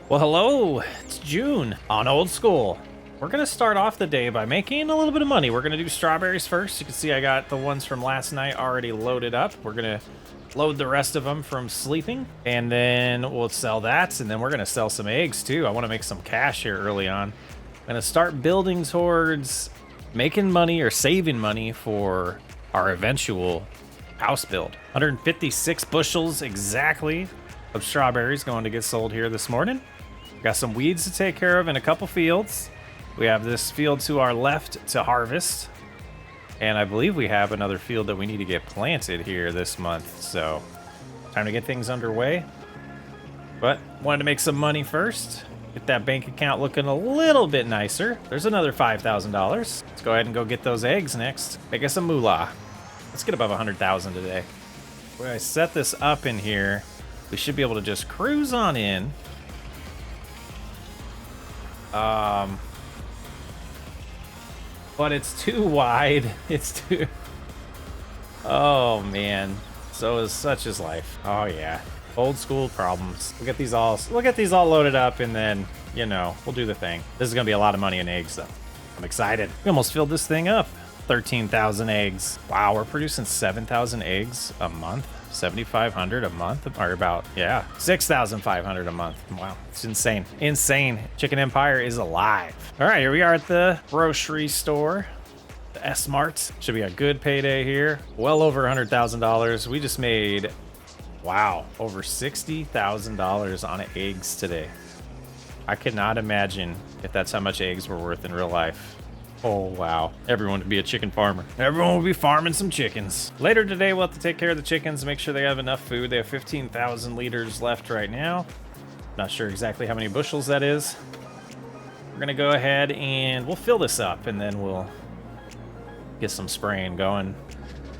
Well, hello, it's June on Old School. We're gonna start off the day by making a little bit of money. We're gonna do strawberries first. You can see I got the ones from last night already loaded up. We're gonna load the rest of them from sleeping, and then we'll sell that, and then we're gonna sell some eggs too. I wanna make some cash here early on. I'm gonna start building towards making money or saving money for our eventual house build. 156 bushels exactly of strawberries going to get sold here this morning. Got some weeds to take care of in a couple fields. We have this field to our left to harvest. And I believe we have another field that we need to get planted here this month. So, time to get things underway. But, wanted to make some money first. Get that bank account looking a little bit nicer. There's another $5,000. Let's go ahead and go get those eggs next. Make us some moolah. Let's get above 100,000 today. When I set this up in here, we should be able to just cruise on in. But it's too wide. It's too... Oh, man. So is such is life. Oh, yeah. Old school problems. We'll get these all loaded up, and then, you know, we'll do the thing. This is going to be a lot of money in eggs, though. I'm excited. We almost filled this thing up. 13,000 eggs. Wow, we're producing 7,000 eggs a month. 7,500 a month, or about, yeah, 6,500 a month. Wow, it's insane. Insane. Chicken Empire is alive. All right, here we are at the grocery store. The S-Mart. Should be a good payday here. Well over $100,000. We just made, wow, over $60,000 on eggs today. I could not imagine if that's how much eggs were worth in real life. Oh, wow. Everyone would be a chicken farmer. Everyone will be farming some chickens. Later today, we'll have to take care of the chickens, make sure they have enough food. They have 15,000 liters left right now. Not sure exactly how many bushels that is. We're gonna go ahead and we'll fill this up, and then we'll get some spraying going.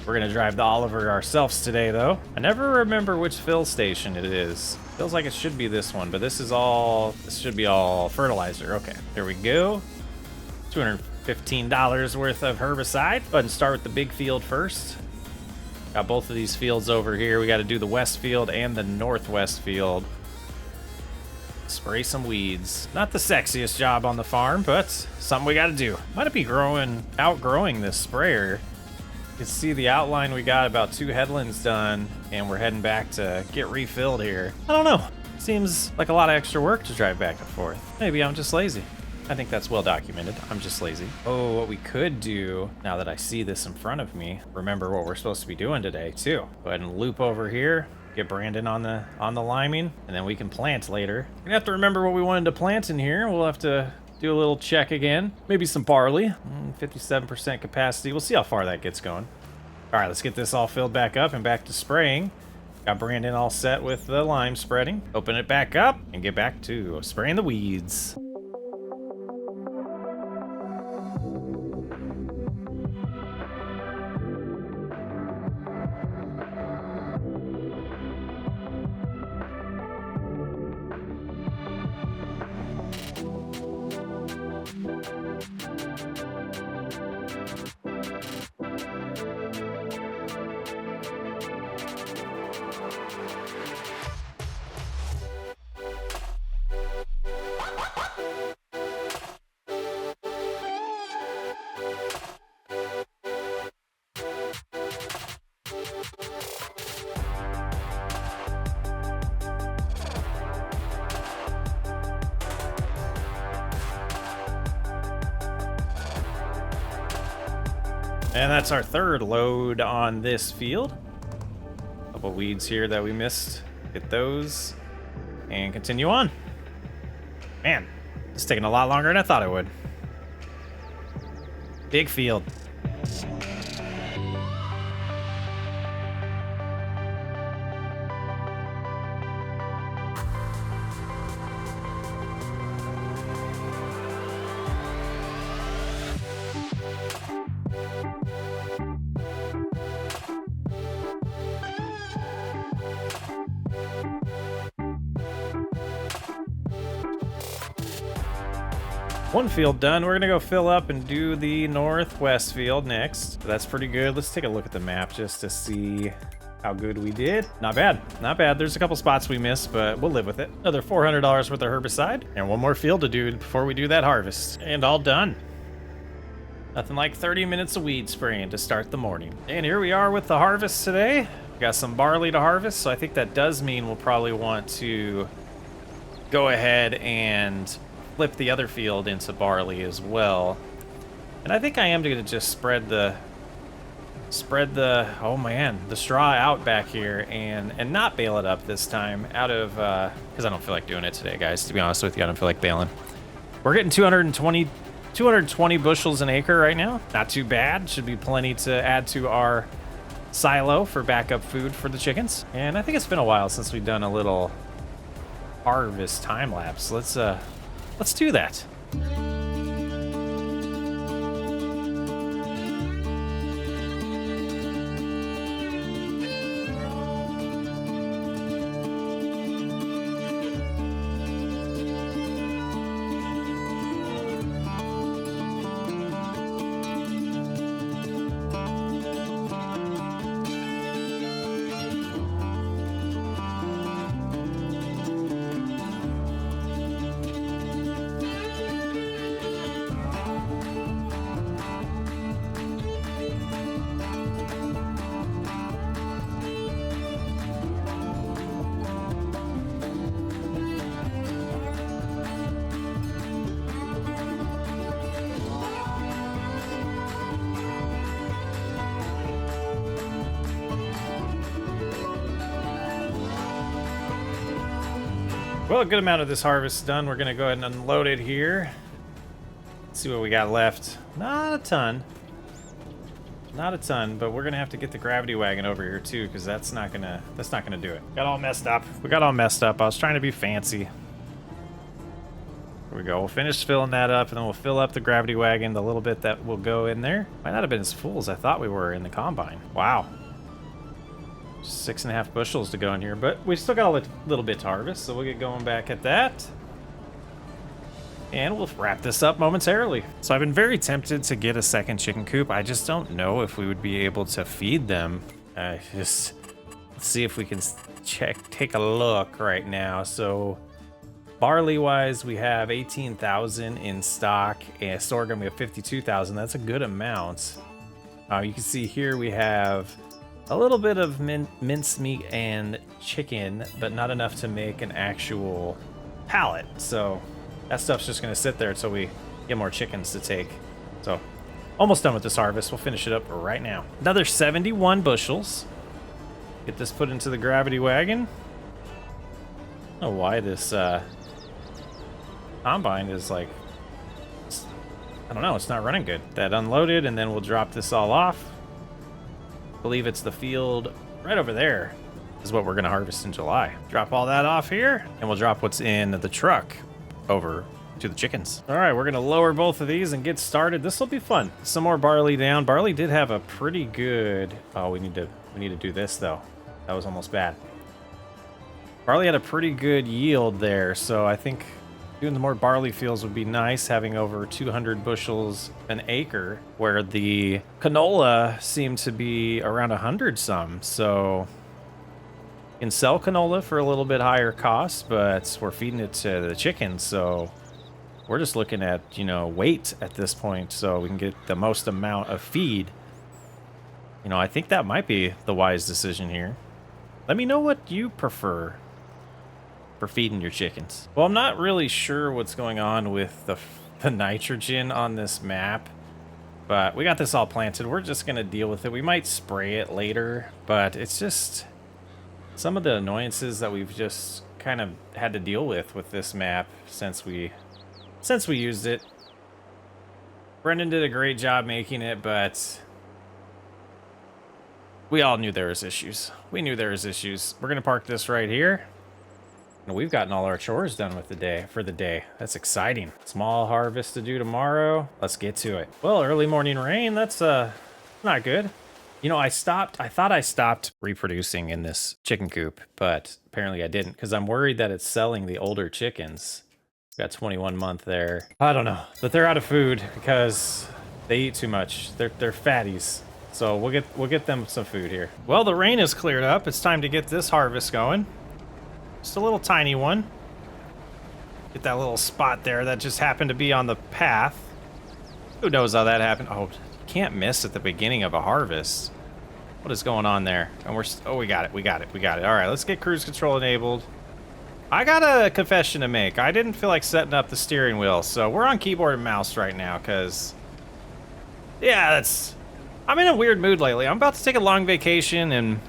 We're gonna drive to Oliver ourselves today, though. I never remember which fill station it is. Feels like it should be this one, but this should be all fertilizer. Okay, here we go. $215 worth of herbicide. Go ahead and start with the big field first. Got both of these fields over here. We got to do the west field and the northwest field. Spray some weeds. Not the sexiest job on the farm, but something we got to do. Might be outgrowing this sprayer. You can see the outline. We got about 2 headlands done, and we're heading back to get refilled here. I don't know. Seems like a lot of extra work to drive back and forth. Maybe I'm just lazy. I think that's well documented. I'm just lazy. Oh, what we could do, now that I see this in front of me, remember what we're supposed to be doing today, too. Go ahead and loop over here, get Brandon on the liming, and then we can plant later. We're gonna have to remember what we wanted to plant in here. We'll have to do a little check again. Maybe some barley. 57% capacity. We'll see how far that gets going. All right, let's get this all filled back up and back to spraying. Got Brandon all set with the lime spreading. Open it back up and get back to spraying the weeds. And that's our third load on this field. Couple weeds here that we missed. Get those and continue on. Man, it's taking a lot longer than I thought it would. Big field. One field done. We're gonna go fill up and do the northwest field next. That's pretty good. Let's take a look at the map just to see how good we did. Not bad, not bad. There's a couple spots we missed, but we'll live with it. Another $400 worth of herbicide, and one more field to do before we do that harvest. And all done. Nothing like 30 minutes of weed spraying to start the morning. And here we are with the harvest today. We got some barley to harvest, so I think that does mean we'll probably want to go ahead and flip the other field into barley as well. And I think I am going to just spread the oh man, the straw out back here and not bale it up this time out of because I don't feel like doing it today, guys. To be honest with you, I don't feel like baling. We're getting 220 bushels an acre right now. Not too bad. Should be plenty to add to our silo for backup food for the chickens. And I think it's been a while since we've done a little harvest time lapse. Let's do that. Well, a good amount of this harvest is done. We're gonna go ahead and unload it here. Let's see what we got left. Not a ton. Not a ton, but we're gonna have to get the gravity wagon over here too, because that's not gonna do it. Got all messed up. We got all messed up. I was trying to be fancy. Here we go. We'll finish filling that up, and then we'll fill up the gravity wagon, the little bit that will go in there. Might not have been as full as I thought we were in the combine. Wow. 6.5 bushels to go in here, but we still got a little bit to harvest, so we'll get going back at that. And we'll wrap this up momentarily. So I've been very tempted to get a second chicken coop. I just don't know if we would be able to feed them. Let's see if we can take a look right now. So barley wise, we have 18,000 in stock, and sorghum we have 52,000. That's a good amount. You can see here we have a little bit of mincemeat and chicken, but not enough to make an actual pallet. So that stuff's just gonna sit there until we get more chickens to take. So almost done with this harvest. We'll finish it up right now. Another 71 bushels. Get this put into the gravity wagon. I don't know why this combine is like, I don't know, it's not running good. That unloaded, and then we'll drop this all off. I believe it's the field right over there is what we're going to harvest in July. Drop all that off here, and we'll drop what's in the truck over to the chickens. All right, we're going to lower both of these and get started. This will be fun. Some more barley down. Barley did have a pretty good... Oh, we need to do this, though. That was almost bad. Barley had a pretty good yield there, so I think doing the more barley fields would be nice, having over 200 bushels an acre, where the canola seemed to be around 100 some. So you can sell canola for a little bit higher cost, but we're feeding it to the chickens, so we're just looking at, you know, weight at this point, so we can get the most amount of feed. You know, I think that might be the wise decision here. Let me know what you prefer for feeding your chickens. Well, I'm not really sure what's going on with the nitrogen on this map, but we got this all planted. We're just gonna deal with it. We might spray it later, but it's just some of the annoyances that we've just kind of had to deal with this map since we used it. Brendan did a great job making it, but we all knew there was issues. We knew there was issues. We're gonna park this right here. And we've gotten all our chores done for the day. That's exciting. Small harvest to do tomorrow. Let's get to it. Well, early morning rain, that's not good. You know, I thought I stopped reproducing in this chicken coop, but apparently I didn't, because I'm worried that it's selling the older chickens. Got 21 month there. I don't know, but they're out of food because they eat too much. They're fatties. So we'll get them some food here. Well, the rain is cleared up. It's time to get this harvest going. Just a little tiny one. Get that little spot there that just happened to be on the path. Who knows how that happened? Oh, can't miss at the beginning of a harvest. What is going on there? And we got it. All right, let's get cruise control enabled. I got a confession to make. I didn't feel like setting up the steering wheel, so we're on keyboard and mouse right now, because, yeah, I'm in a weird mood lately. I'm about to take a long vacation, and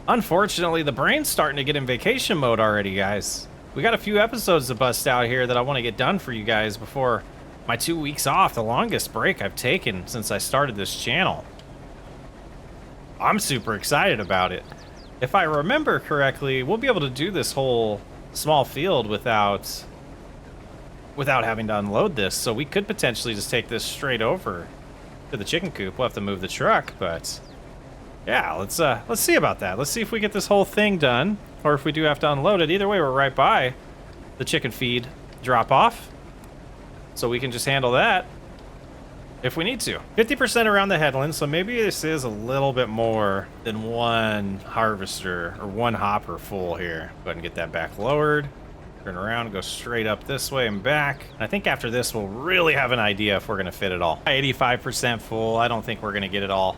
unfortunately, the brain's starting to get in vacation mode already, guys. We got a few episodes to bust out here that I want to get done for you guys before my 2 weeks off, the longest break I've taken since I started this channel. I'm super excited about it. If I remember correctly, we'll be able to do this whole small field without having to unload this, so we could potentially just take this straight over to the chicken coop. We'll have to move the truck, but yeah, let's see about that. Let's see if we get this whole thing done, or if we do have to unload it. Either way, we're right by the chicken feed drop off, so we can just handle that if we need to. 50% around the headland, so maybe this is a little bit more than one harvester or one hopper full here. Go ahead and get that back lowered. Turn around and go straight up this way and back. I think after this, we'll really have an idea if we're going to fit it all. 85% full. I don't think we're going to get it all.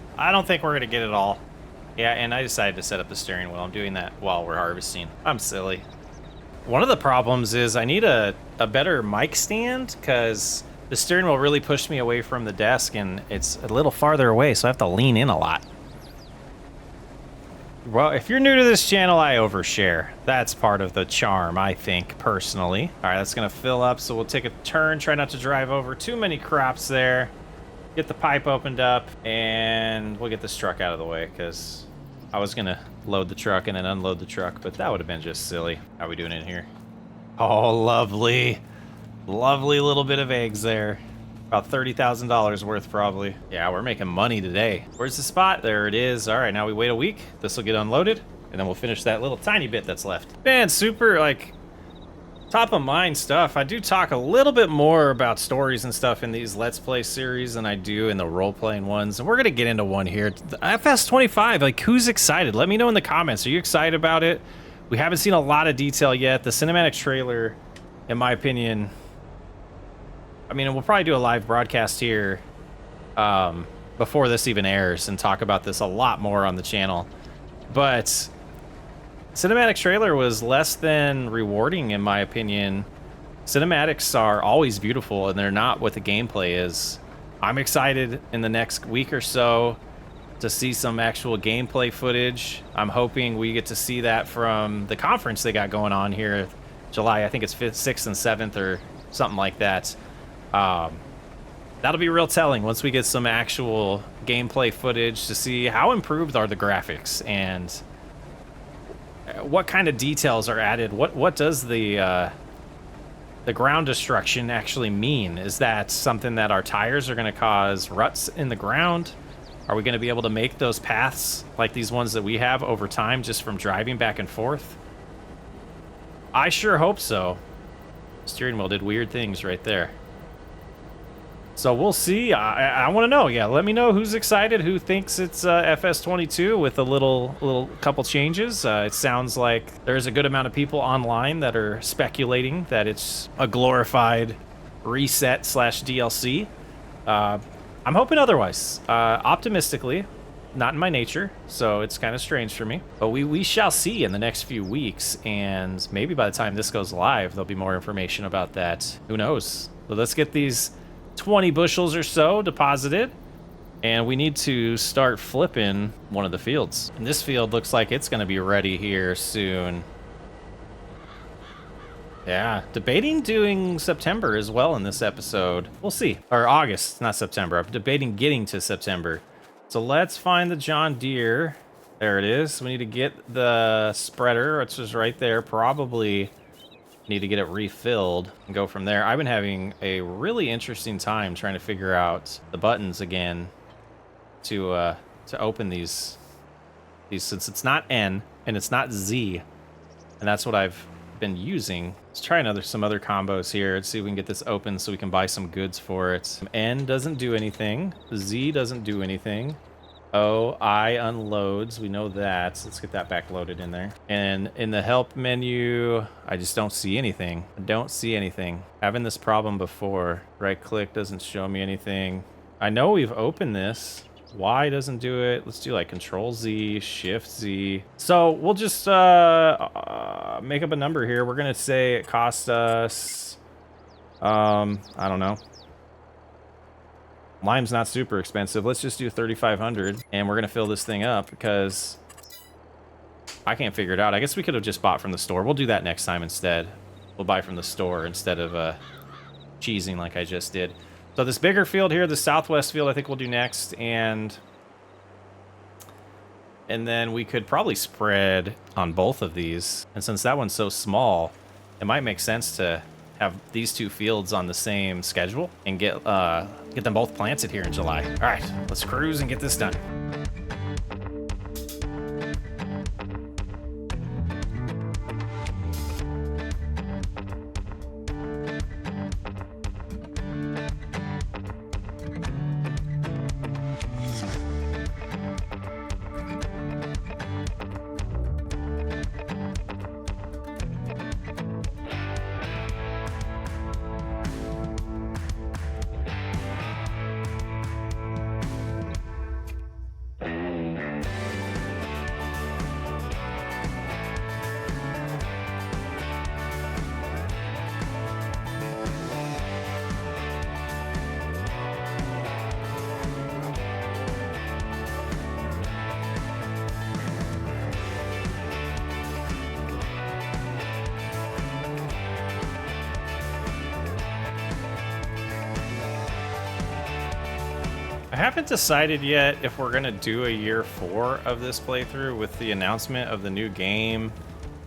Yeah, and I decided to set up the steering wheel. I'm doing that while we're harvesting. I'm silly. One of the problems is I need a better mic stand, because the steering wheel really pushed me away from the desk, and it's a little farther away, so I have to lean in a lot. Well, if you're new to this channel, I overshare. That's part of the charm, I think, personally. All right, that's gonna fill up, so we'll take a turn. Try not to drive over too many crops there. Get the pipe opened up, and we'll get this truck out of the way, because I was gonna load the truck and then unload the truck, but that would have been just silly. How are we doing in here? Oh, lovely. Lovely little bit of eggs there. About $30,000 worth, probably. Yeah, we're making money today. Where's the spot? There it is. All right, now we wait a week. This will get unloaded, and then we'll finish that little tiny bit that's left. Man, super, like, top of mind stuff. I do talk a little bit more about stories and stuff in these Let's Play series than I do in the role-playing ones, and we're gonna get into one here. The FS25, like, who's excited? Let me know in the comments. Are you excited about it? We haven't seen a lot of detail yet. The cinematic trailer, in my opinion, I mean, we'll probably do a live broadcast here before this even airs and talk about this a lot more on the channel. But cinematic trailer was less than rewarding, in my opinion. Cinematics are always beautiful, and they're not what the gameplay is. I'm excited in the next week or so to see some actual gameplay footage. I'm hoping we get to see that from the conference they got going on here, July, I think it's 5th, 6th, and 7th or something like that. That'll be real telling once we get some actual gameplay footage to see how improved are the graphics and what kind of details are added. What does the ground destruction actually mean? Is that something that our tires are going to cause ruts in the ground? Are we going to be able to make those paths like these ones that we have over time just from driving back and forth? I sure hope so. Steering wheel did weird things right there. So we'll see. I want to know. Yeah, let me know who's excited, who thinks it's FS22 with a little couple changes. It sounds like there's a good amount of people online that are speculating that it's a glorified reset / DLC. I'm hoping otherwise. Optimistically, not in my nature, so it's kind of strange for me. But we shall see in the next few weeks, and maybe by the time this goes live, there'll be more information about that. Who knows? So let's get these 20 bushels or so deposited, and we need to start flipping one of the fields. And this field looks like it's going to be ready here soon. Yeah, debating doing September as well in this episode. We'll see. Or August, not September. I'm debating getting to September. So let's find the John Deere. There it is. We need to get the spreader, which is right there. Probably need to get it refilled and go from there. I've been having a really interesting time trying to figure out the buttons again to open these since it's not N and it's not Z, and that's what I've been using. Let's try some other combos here. Let's see if we can get this open so we can buy some goods for it. N doesn't do anything. Z doesn't do anything. O, I unloads. We know that. Let's get that back loaded in there. And in the help menu, I just don't see anything. I don't see anything. Having this problem before. Right click doesn't show me anything. I know we've opened this. Y doesn't do it. Let's do like Control Z, Shift Z. So we'll just make up a number here. We're gonna say it cost us, I don't know. Lime's not super expensive. Let's just do 3,500, and we're gonna fill this thing up because I can't figure it out. I guess we could have just bought from the store. We'll do that next time instead. We'll buy from the store instead of cheesing like I just did. So this bigger field here, the southwest field, I think we'll do next, and then we could probably spread on both of these. And since that one's so small, it might make sense to have these two fields on the same schedule and get them both planted here in July. All right, let's cruise and get this done. I haven't decided yet if we're gonna do a year 4 of this playthrough with the announcement of the new game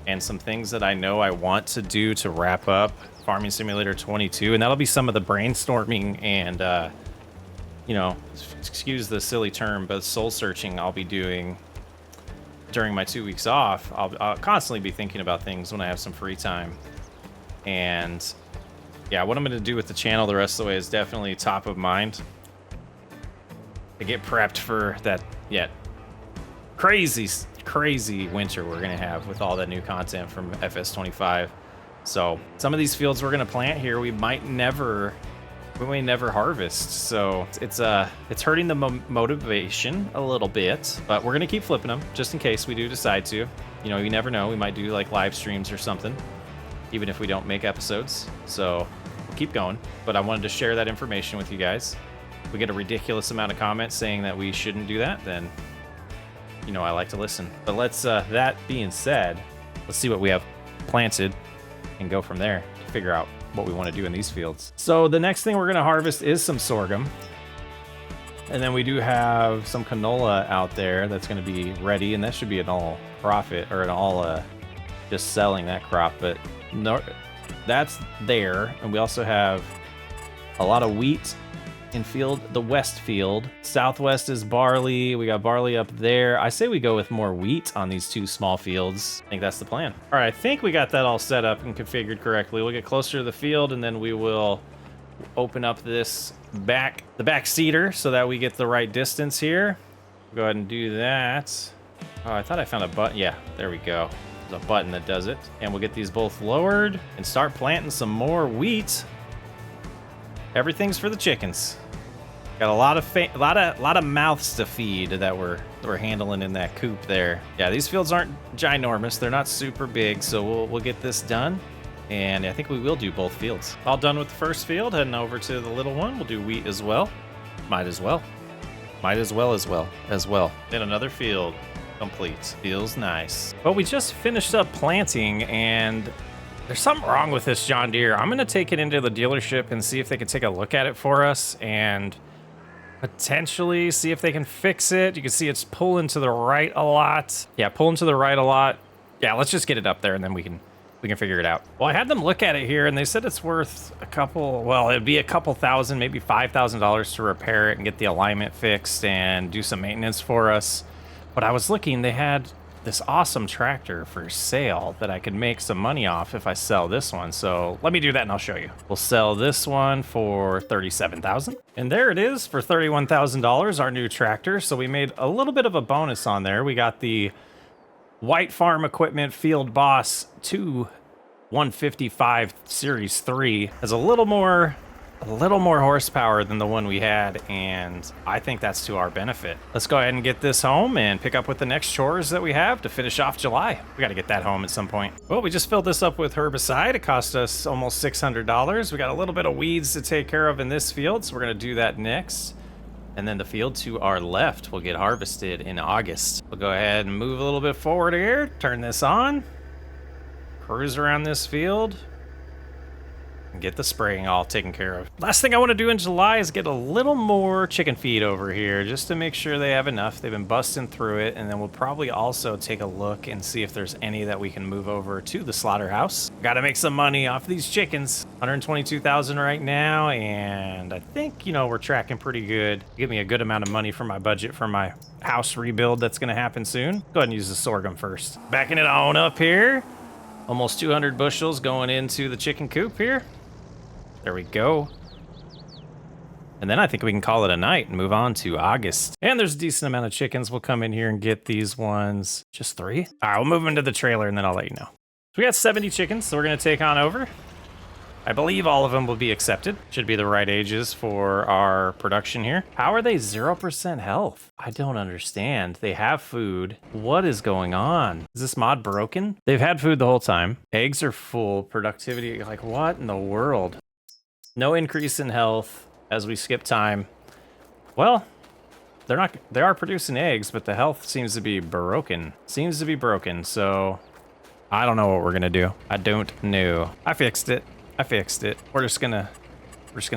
and some things that I know I want to do to wrap up Farming Simulator 22, and that'll be some of the brainstorming and you know, excuse the silly term, but soul searching I'll be doing during my 2 weeks off. I'll constantly be thinking about things when I have some free time, and yeah, what I'm gonna do with the channel the rest of the way is definitely top of mind. To get prepped for that crazy winter we're gonna have with all that new content from FS25. So some of these fields we're gonna plant here we may never harvest, so it's hurting the motivation a little bit, but we're gonna keep flipping them just in case we do decide to. You know, you never know, we might do like live streams or something even if we don't make episodes, so we'll keep going. But I wanted to share that information with you guys. We get a ridiculous amount of comments saying that we shouldn't do that, then, you know, I like to listen. But let's, that being said, let's see what we have planted and go from there to figure out what we want to do in these fields. So the next thing we're going to harvest is some sorghum. And then we do have some canola out there that's going to be ready, and that should be an all profit or an all just selling that crop. But no, that's there. And we also have a lot of wheat in field, the west field. Southwest is barley. We got barley up there. I say we go with more wheat on these two small fields. I think that's the plan. All right, I think we got that all set up and configured correctly. We'll get closer to the field and then we will open up this the back seeder so that we get the right distance here. Go ahead and do that. Oh, I thought I found a button. Yeah, there we go. There's a button that does it. And we'll get these both lowered and start planting some more wheat. Everything's for the chickens. Got a lot of mouths to feed that we're handling in that coop there. Yeah, these fields aren't ginormous. They're not super big, so we'll get this done. And I think we will do both fields. All done with the first field, heading over to the little one. We'll do wheat as well. Might as well. Then another field complete. Feels nice. But we just finished up planting, and there's something wrong with this John Deere. I'm gonna take it into the dealership and see if they can take a look at it for us and potentially see if they can fix it. You can see it's pulling to the right a lot. Yeah, pulling to the right a lot. Yeah, let's just get it up there and then we can figure it out. Well, I had them look at it here and they said it's worth it'd be a couple thousand, maybe $5,000 to repair it and get the alignment fixed and do some maintenance for us. But I was looking, they had this awesome tractor for sale that I could make some money off if I sell this one. So let me do that and I'll show you. We'll sell this one for $37,000. And there it is for $31,000, our new tractor. So we made a little bit of a bonus on there. We got the White Farm Equipment Field Boss 2 155 Series 3. Has a little more horsepower than the one we had, and I think that's to our benefit. Let's go ahead and get this home and pick up with the next chores that we have to finish off July. We got to get that home at some point. Well, we just filled this up with herbicide. It cost us almost $600. We got a little bit of weeds to take care of in this field, so we're going to do that next. And then the field to our left will get harvested in August. We'll go ahead and move a little bit forward here, turn this on, cruise around this field, and get the spraying all taken care of. Last thing I want to do in July is get a little more chicken feed over here just to make sure they have enough. They've been busting through it, and then we'll probably also take a look and see if there's any that we can move over to the slaughterhouse. Got to make some money off these chickens. 122,000 right now, and I think, you know, we're tracking pretty good. Give me a good amount of money for my budget for my house rebuild that's going to happen soon. Go ahead and use the sorghum first. Backing it on up here. Almost 200 bushels going into the chicken coop here. There we go. And then I think we can call it a night and move on to August. And there's a decent amount of chickens. We'll come in here and get these ones. Just 3? All right, we'll move them to the trailer and then I'll let you know. So we got 70 chickens, so we're gonna take on over. I believe all of them will be accepted. Should be the right ages for our production here. How are they 0% health? I don't understand. They have food. What is going on? Is this mod broken? They've had food the whole time. Eggs are full. Productivity, like what in the world? No increase in health as we skip time. Well, they are producing eggs, but the health seems to be broken. So I don't know what we're gonna do. I don't know. I fixed it. We're just gonna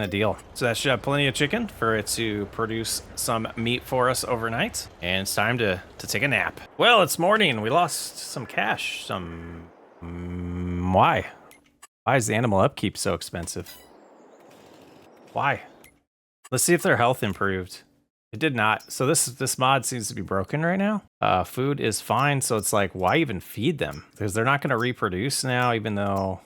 deal. So that should have plenty of chicken for it to produce some meat for us overnight. And it's time to take a nap. Well, it's morning. We lost some cash. Why? Why is the animal upkeep so expensive? Why? Let's see if their health improved. It did not. So this mod seems to be broken right now. Food is fine. So it's like, why even feed them? Because they're not going to reproduce now, even though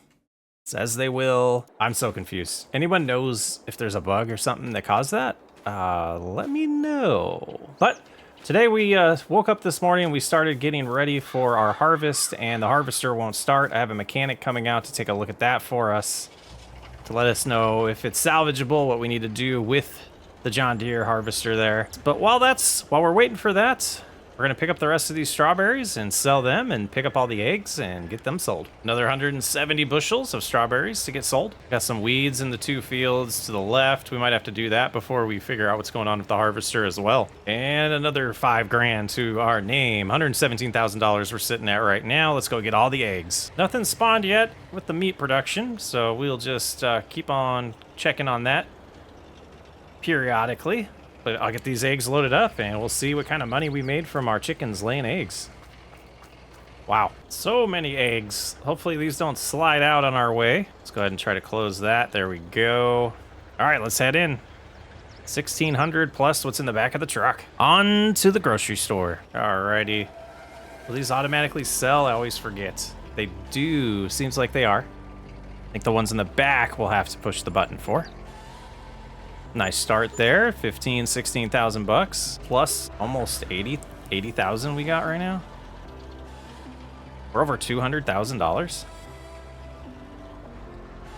it says they will. I'm so confused. Anyone knows if there's a bug or something that caused that? Let me know. But today we woke up this morning and we started getting ready for our harvest, and the harvester won't start. I have a mechanic coming out to take a look at that for us, to let us know if it's salvageable, what we need to do with the John Deere harvester there. But while we're waiting for that, we're gonna pick up the rest of these strawberries and sell them and pick up all the eggs and get them sold. Another 170 bushels of strawberries to get sold. Got some weeds in the 2 fields to the left. We might have to do that before we figure out what's going on with the harvester as well. And another $5,000 to our name. $117,000 we're sitting at right now. Let's go get all the eggs. Nothing spawned yet with the meat production, so we'll just keep on checking on that periodically. But I'll get these eggs loaded up and we'll see what kind of money we made from our chickens laying eggs. Wow, so many eggs. Hopefully these don't slide out on our way. Let's go ahead and try to close that. There we go. All right, let's head in. 1,600 plus what's in the back of the truck. On to the grocery store. All righty. Will these automatically sell? I always forget. They do. Seems like they are. I think the ones in the back we'll have to push the button for. Nice start there. 16,000 bucks plus almost 80,000 we got right now. We're over $200,000.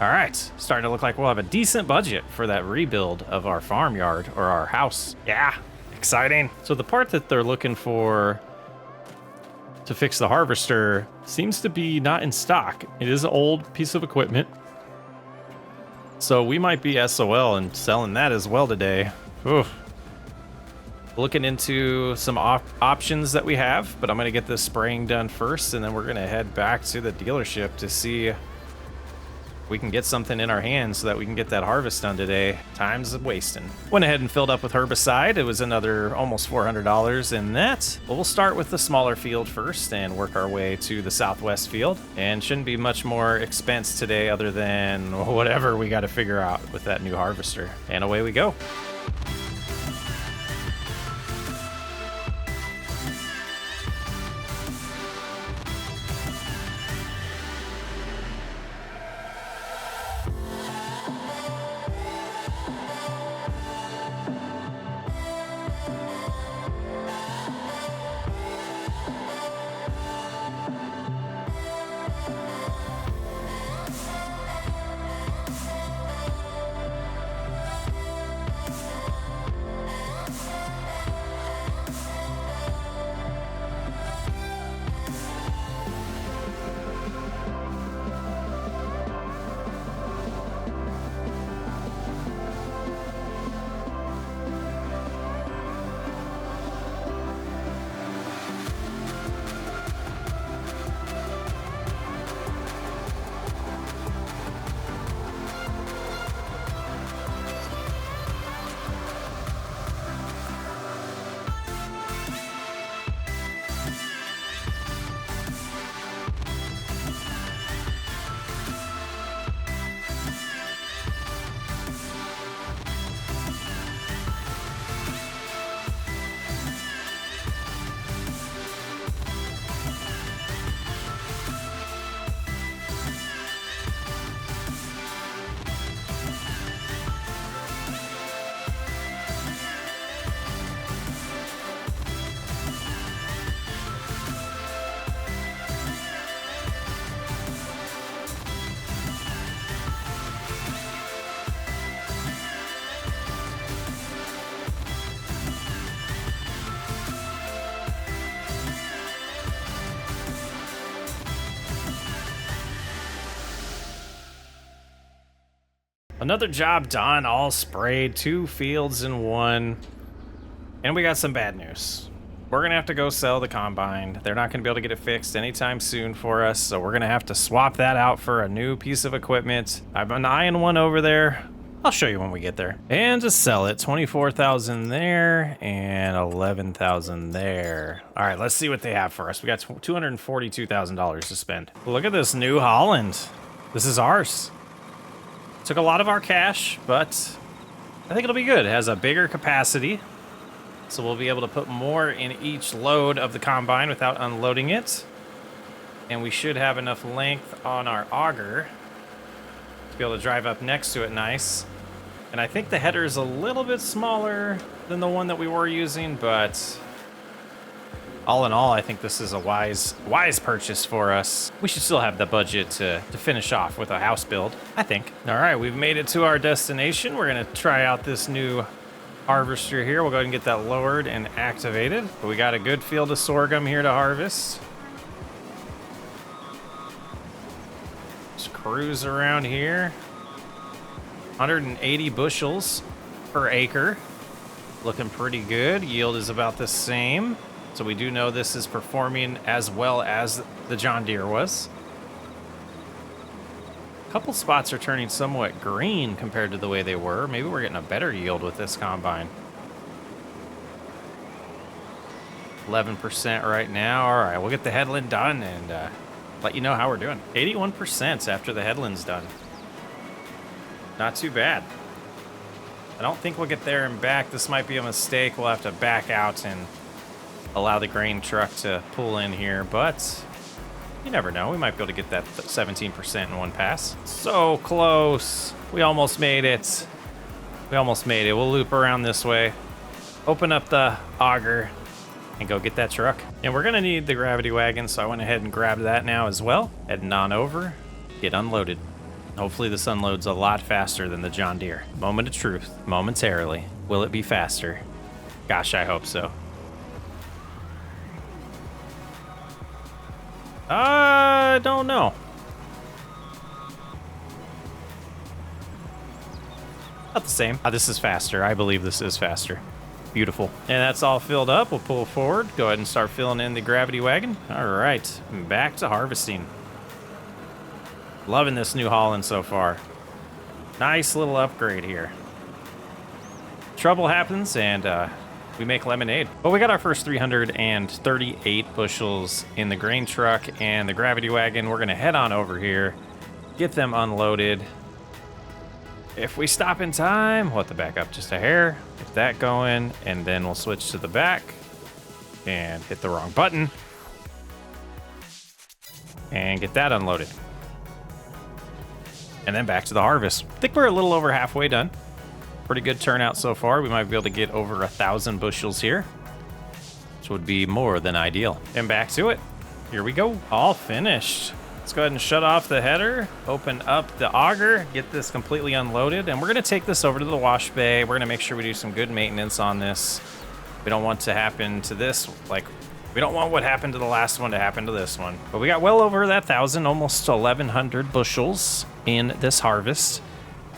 All right, starting to look like we'll have a decent budget for that rebuild of our farmyard or our house. Yeah, exciting. So the part that they're looking for to fix the harvester seems to be not in stock. It is an old piece of equipment. So we might be SOL and selling that as well today. Oof. Looking into some options that we have, but I'm going to get this spraying done first, and then we're going to head back to the dealership to see if we can get something in our hands so that we can get that harvest done today. Time's wasting. Went ahead and filled up with herbicide. It was another almost $400 in that. But we'll start with the smaller field first and work our way to the southwest field. And shouldn't be much more expense today other than whatever we got to figure out with that new harvester. And away we go. Another job done, all sprayed, 2 fields in 1. And we got some bad news. We're gonna have to go sell the combine. They're not gonna be able to get it fixed anytime soon for us, so we're gonna have to swap that out for a new piece of equipment. I've been eyeing one over there. I'll show you when we get there. And to sell it, 24,000 there and 11,000 there. All right, let's see what they have for us. We got $242,000 to spend. Look at this New Holland. This is ours. Took a lot of our cash, but I think it'll be good. It has a bigger capacity, so we'll be able to put more in each load of the combine without unloading it. And we should have enough length on our auger to be able to drive up next to it nice. And I think the header is a little bit smaller than the one that we were using, but all in all, I think this is a wise purchase for us. We should still have the budget to finish off with a house build, I think. All right, we've made it to our destination. We're gonna try out this new harvester here. We'll go ahead and get that lowered and activated. But we got a good field of sorghum here to harvest. Just cruise around here. 180 bushels per acre. Looking pretty good. Yield is about the same. So we do know this is performing as well as the John Deere was. A couple spots are turning somewhat green compared to the way they were. Maybe we're getting a better yield with this combine. 11% right now. All right, we'll get the headland done and let you know how we're doing. 81% after the headland's done. Not too bad. I don't think we'll get there and back. This might be a mistake. We'll have to back out and allow the grain truck to pull in here, but you never know. We might be able to get that 17% in one pass. So close. We almost made it. We almost made it. We'll loop around this way, open up the auger, and go get that truck. And we're gonna need the gravity wagon, so I went ahead and grabbed that now as well. Heading on over, get unloaded. Hopefully this unloads a lot faster than the John Deere. Moment of truth, momentarily. Will it be faster? Gosh, I hope so. I don't know. Not the same. This is faster. I believe this is faster. Beautiful. And that's all filled up. We'll pull forward. Go ahead and start filling in the gravity wagon. All right, back to harvesting. Loving this New Holland so far. Nice little upgrade here. Trouble happens and we make lemonade. But we got our first 338 bushels in the grain truck and the gravity wagon. We're gonna head on over here, get them unloaded. If we stop in time, we'll have to back up just a hair, get that going, and then we'll switch to the back and hit the wrong button and get that unloaded. And then back to the harvest. I think we're a little over halfway done. Pretty good turnout so far. We might be able to get over 1,000 bushels here, which would be more than ideal. And back to it. Here we go. All finished. Let's go ahead and shut off the header, open up the auger, get this completely unloaded, and we're gonna take this over to the wash bay. We're gonna make sure we do some good maintenance on this. We don't want to happen to this, we don't want what happened to the last one to happen to this one. But we got well over that 1,000, almost 1,100 bushels in this harvest.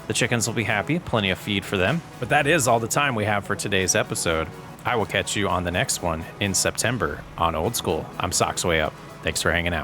The chickens will be happy, plenty of feed for them. But that is all the time we have for today's episode. I will catch you on the next one in September on Old School. I'm Socksway Up. Thanks for hanging out.